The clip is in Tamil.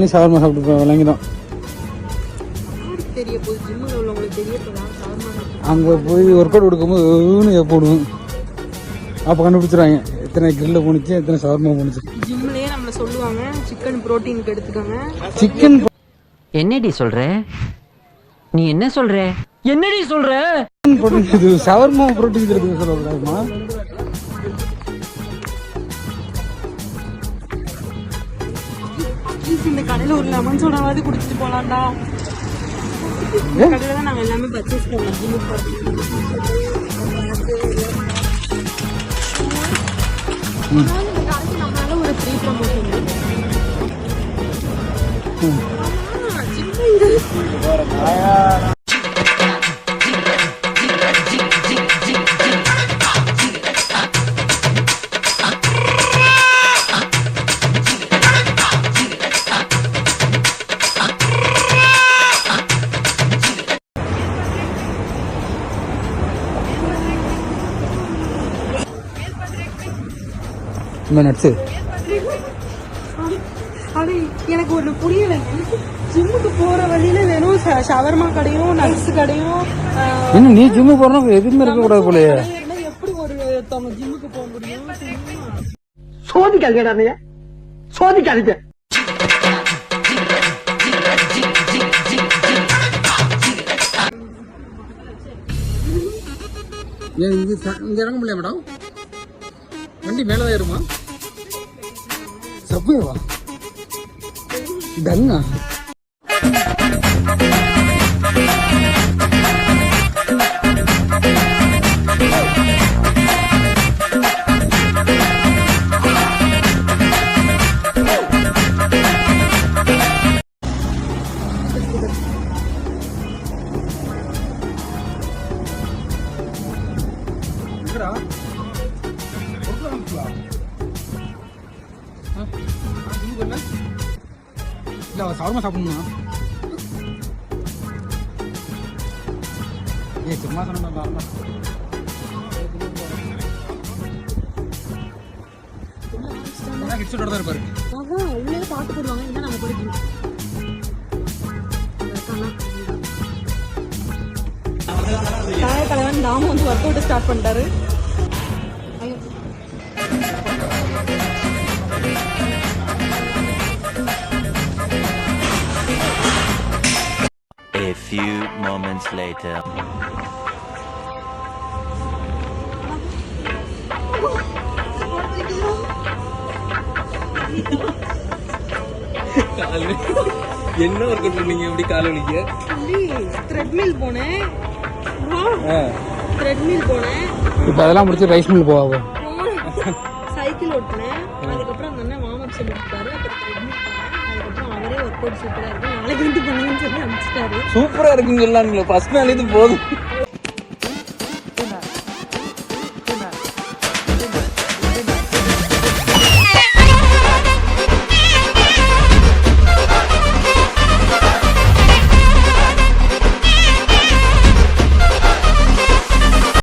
பண்ணி ஷவர்மா சாப்பிட்டு விளங்கிடும். அங்கே போய் ஒர்க் அவுட் கொடுக்கும்போது போடுவோம். அப்போ கண்டுபிடிச்சிருவாங்க எத்தனை கிரில்ல போணுச்சு எத்தனை ஷவர்மா போணுச்சு. ஜிம்லயே நம்மள சொல்லுவாங்க சிக்கன் புரோட்டீனுக்கு எடுத்துக்கோங்க. சிக்கன் என்னடி சொல்ற? நீ என்ன சொல்ற? என்னடி சொல்ற? இது ஷவர்மா புரோட்டீன் எடுத்துக்க சொல்லக்கூடாதுமா. இந்த கடையில ஒரு லெமன் சோடாவது குடிச்சிட்டு போலாம்டா. கடையில தான் நாங்க எல்லாமே பர்ச்சேஸ் பண்ணோம். ஜிம்முக்கு நம்மளால ஒரு ஃப்ரீ ப்ரமோஷன் நட்ஸு. எனக்கு ஒரு புரியல. ஜிம்முக்கு போற வழியில வெறும் ஷவர்மா கடையும் நட்ஸ் கடையும். இன்னும் நீ ஜிம்முக்கு போறோம் எதுவுமே இருக்க கூடாது போலயே. எப்படி ஒருத்தவங்க ஜிம்முக்கு போக முடியும்? சோதிக்காதீங்க, சோதிக்காதீங்க. இங்க இறங்க முடியல மேடம். வண்டி மேலதான் ஏறுமா? சப்பேவா டங்கா ஷவர்மா சாப்பிடணுமா? சும்மா சொன்னா கிட்ஸோட தான் இருப்பாரு. உள்ளே பாட்டு போடுவாங்க. என்ன நாங்க போடுறோம் தலைவன் நாம வந்து ஒர்க் அவுட் ஸ்டார்ட் பண்ணிட்டாரு. A few moments later. என்ன ஒர்க் அவுட் பண்ணீங்க? எப்படி கால் வலிக்க? த்ரெட்மில் போனேன். இப்போ அதெல்லாம் முடிச்சு ரைஸ் மில் போவாங்க. சைக்கிள் ஓட்டினேன். அதுக்கப்புறம் அந்த அண்ணன் வார்ம் அப் சொல்லி கொடுத்தாரு. அப்புறம் த்ரெட்மில் போனேன். அதுக்கப்புறம் அவரே ஒர்க் அவுட் சூப்பரா இருக்கு நாளைக்கு வந்து பண்ணுங்கன்னு சொல்லி அனுப்பிச்சிட்டாரு. சூப்பரா இருக்குன்னு சொல்லலாம்ல. ஃபர்ஸ்ட் நாள் இது போதும்.